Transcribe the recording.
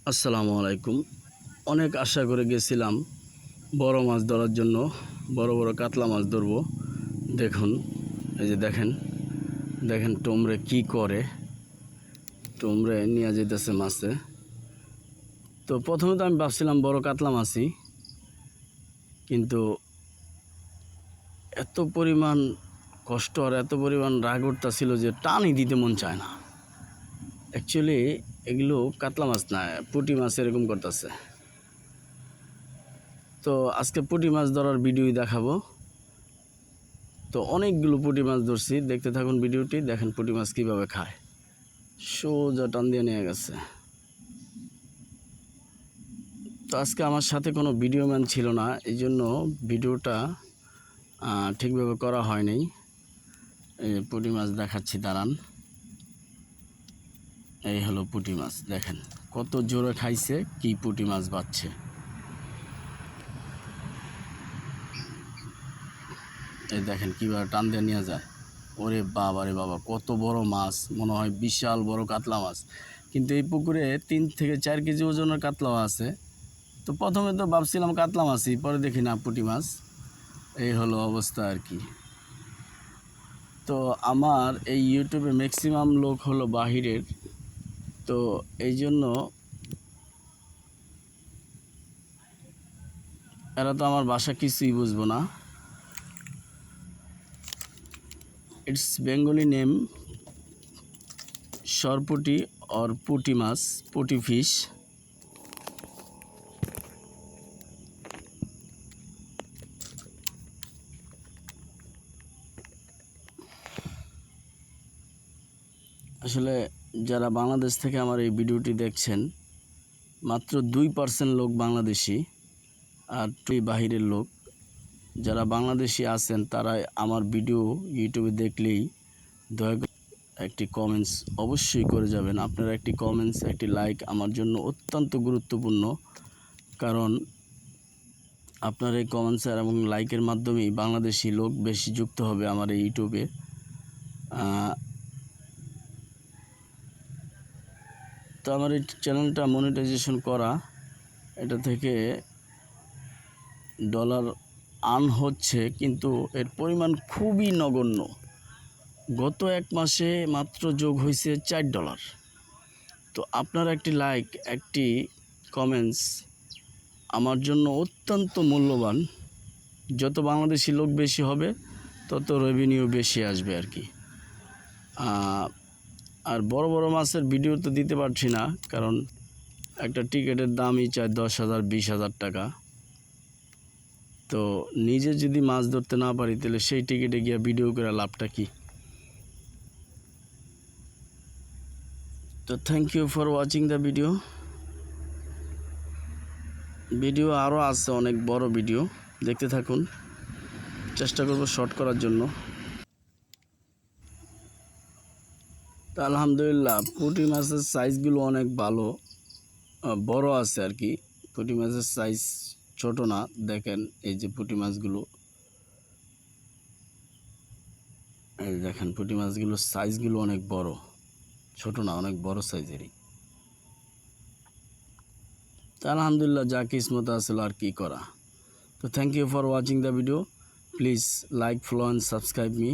আসসালামু আলাইকুম। অনেক আশা করে গেছিলাম বড় মাছ ধরার জন্য, বড় বড় কাতলা মাছ ধরবো। দেখুন, এই যে দেখেন দেখেন তোমরা কি করে, তোমরা নিয়ে যেতেছে মাছে। তো প্রথমে তো আমি ভাবছিলাম বড় কাতলা মাছই, কিন্তু এত পরিমাণ কষ্ট আর এত পরিমাণ রাগ উঠতেছিল যে টানই দিতে মন চায় না। অ্যাকচুয়ালি এগুলো কাতলা মাছ না, পুঁটি মাছ এরকম করতেছে। তো আজকে পুঁটি মাছ ধরার ভিডিওই দেখাবো। তো অনেকগুলো পুঁটি মাছ ধরছি, দেখতে থাকুন ভিডিওটি। দেখেন পুঁটি মাছ কীভাবে খায়, সোজা টান দিয়ে নিয়ে গেছে। তো আজকে আমার সাথে কোনো ভিডিও ম্যান ছিল না, এই জন্য ভিডিওটা ঠিকভাবে করা হয়নি। এই পুঁটি মাছ দেখাচ্ছি, দাঁড়ান। এই হলো পুঁটি মাছ, দেখেন কত জোরে খাইছে, কি পুঁটি মাছ বাচ্ছে। এই দেখেন কীভাবে টান দিয়ে নিয়ে যায়। ওরে বাবা রে বাবা, কত বড় মাছ, মনে হয় বিশাল বড় কাতলা মাছ। কিন্তু এই পুকুরে 3 থেকে 4 কেজি ওজনের কাতলাও আছে। তো প্রথমে তো ভাবছিলাম কাতলা মাছই, পরে দেখি না পুঁটি মাছ। এই হলো অবস্থা আর কি। তো আমার এই ইউটিউবে ম্যাক্সিমাম লোক হলো বাহিরের, তো এই জন্য এরা তো আমার ভাষা কিছুই বুঝবো না। ইটস বেঙ্গলি নেম সরপুটি অর পুঁটি মাছ, পুঁটি ফিশ। আসলে যারা বাংলাদেশ থেকে আমার এই ভিডিওটি দেখছেন, মাত্র 2% লোক বাংলাদেশি, আর বাহিরের লোক। যারা বাংলাদেশি আছেন তারা আমার ভিডিও ইউটিউবে দেখলেই দয়া করে একটি কমেন্টস অবশ্যই করে যাবেন। আপনারা একটি কমেন্টস, একটি লাইক আমার জন্য অত্যন্ত গুরুত্বপূর্ণ, কারণ আপনার এই কমেন্টস এবং লাইকের মাধ্যমেই বাংলাদেশি লোক বেশি যুক্ত হবে আমার এই ইউটিউবে। তো আমার এই চ্যানেলটা মনিটাইজেশন করা, এটা থেকে ডলার আর্ন হচ্ছে, কিন্তু এর পরিমাণ খুবই নগণ্য। গত 1 মাসে মাত্র যোগ হয়েছে $4। তো আপনার একটি লাইক, একটি কমেন্টস আমার জন্য অত্যন্ত মূল্যবান। যত বাংলাদেশি লোক বেশি হবে, তত রেভিনিউ বেশি আসবে আর কি। আর বড় বড় মাছের ভিডিও তো দিতে পারছি না, কারণ একটা টিকিটের দামই চায় 10,000 20,000 টাকা। তো নিজে যদি মাছ ধরতে না পারি, তাহলে সেই টিকিটে গিয়ে ভিডিও করে লাভটা কি? তো thank you for watching the video আরও আছে, অনেক বড় ভিডিও, দেখতে থাকুন। চেষ্টা করব শর্ট করার জন্য। তো আলহামদুলিল্লাহ, পুঁটি মাছের সাইজগুলো অনেক ভালো, বড় আছে আর কি। পুঁটি মাছের সাইজ ছোট না। দেখেন এই যে পুঁটি মাছগুলো, এই দেখেন পুঁটি মাছগুলোর সাইজগুলো অনেক বড়, ছোট না, অনেক বড় সাইজেরই। তো আলহামদুলিল্লাহ, যা কিসমত আসলে আর কি করা। তো thank you for watching the video. Please like, follow and subscribe me.